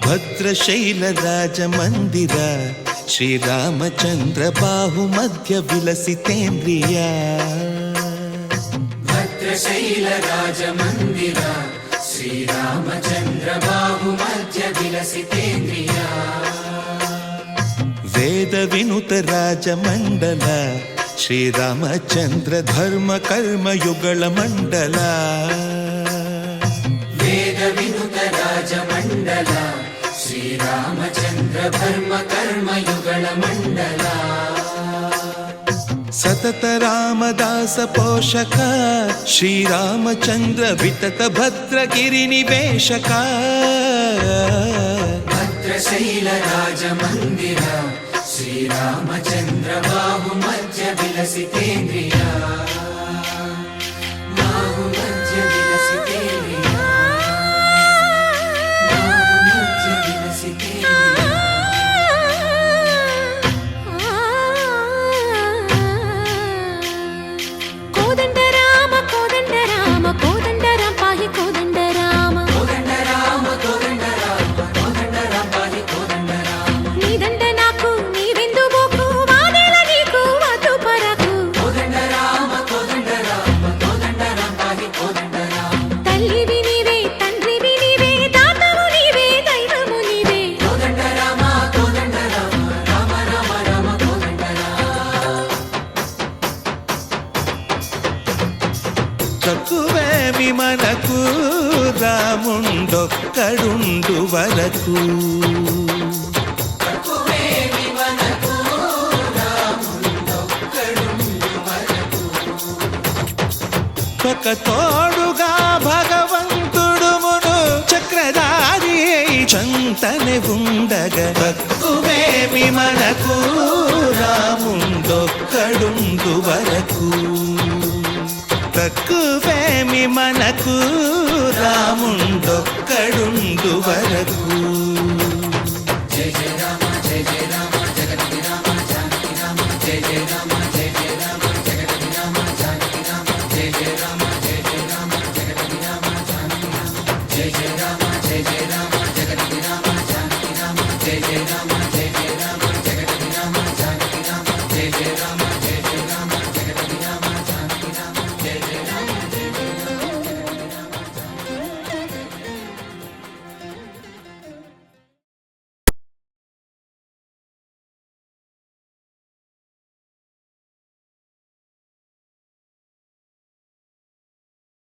ಭದ್ರಶೈಲ ರಾಜ ಮಂದಿರ ಶ್ರೀರಾಮಚಂದ್ರ ಬಾಹು ಮಧ್ಯ ವಿಲಸಿತೇಂದ್ರಿಯ. ಭದ್ರಶೈಲ ರಾಜ ಮಂದಿರ ಶ್ರೀರಾಮಚಂದ್ರ ಬಾಹು ಮಧ್ಯ ವಿಲಸಿತೇಂದ್ರಿಯ. ವೇದ ವಿನುತ ರಾಜ ಮಂಡಲ ಶ್ರೀರಾಮಚಂದ್ರ ಧರ್ಮ ಕರ್ಮ ಯುಗಳ ಮಂಡಲ. ವೇದ ವಿನುತ ರಾಜ ಮಂಡಲ ಶ್ರೀರಾಮಚಂದ್ರ ಧರ್ಮ ಕರ್ಮ ಯುಗಳ ಮಂಡಲ. ಸತತ ರಾಮದಾಸ ಪೋಷಕ ಶ್ರೀರಾಮಚಂದ್ರ ವಿತತ ಭದ್ರಗಿರಿ ನಿವೇಶಕ. ಭದ್ರಶೈಲ ರಾಜ ಮಂದಿರ ಶ್ರೀರಾಮಚಂದ್ರ ಬಾಹು ಮಧ್ಯ ವಿಲಸಿತೇಂದ್ರಿಯ. ಬಾಹು ಮಧ್ಯ ವಿಲಸಿತೇಂದ್ರಿಯ. ಬಾಹು ಮಧ್ಯ ವಿಲಸಿತೇಂದ್ರಿಯ. ಕೋದಂಡ ರಾಮ ಕೋದಂಡ ರಾಮ ಕೋದಂಡ ರಾಮ ಪಾಹಿ ಕೋದಂಡ ರಾಮ. ಕೋದಂಡ ರಾಮ ಕೋದಂಡ ರಾಮ ಕೋದಂಡ ರಾಮ ಪಾಹಿ ಕೋದಂಡ ರಾಮ. ನೀದಂಡ ನಾಕು ನೀವೆಂದು ಬೋಕು ವಾದೆಲ ನೀಕು ವಾತು ಪರಕು. ಕೋದಂಡ ರಾಮ ಕೋದಂಡ ರಾಮ ಕೋದಂಡ ರಾಮ ಪಾಹಿ ಕೋದಂಡ ರಾಮ. ತಲ್ಲಿವಿ ನೀವೇ ತಂಡ್ರಿವಿ ನೀವೇ ದಾತವು ನೀವೇ ದೈವವು ನೀವೇ. ಕೋದಂಡ ರಾಮ ಕೋದಂಡ ರಾಮ ರಾಮ ರಾಮ ರಾಮ ಕೋದಂಡ ರಾಮ. తక్కువే విమనకు రాముండొక్కడుండు వరకు. తక్కువే విమనకు రాముండొక్కడుండు వరకు. ఒక తోడుగా భగవంతుడు మును చక్రధారి చంతనే ఉండగా. తక్కువేమి మనకు రాముండొక్కడుండు వరకు. తక్కువేమి మనకు రాముండొక్కడుండు వరకు. జయ జయ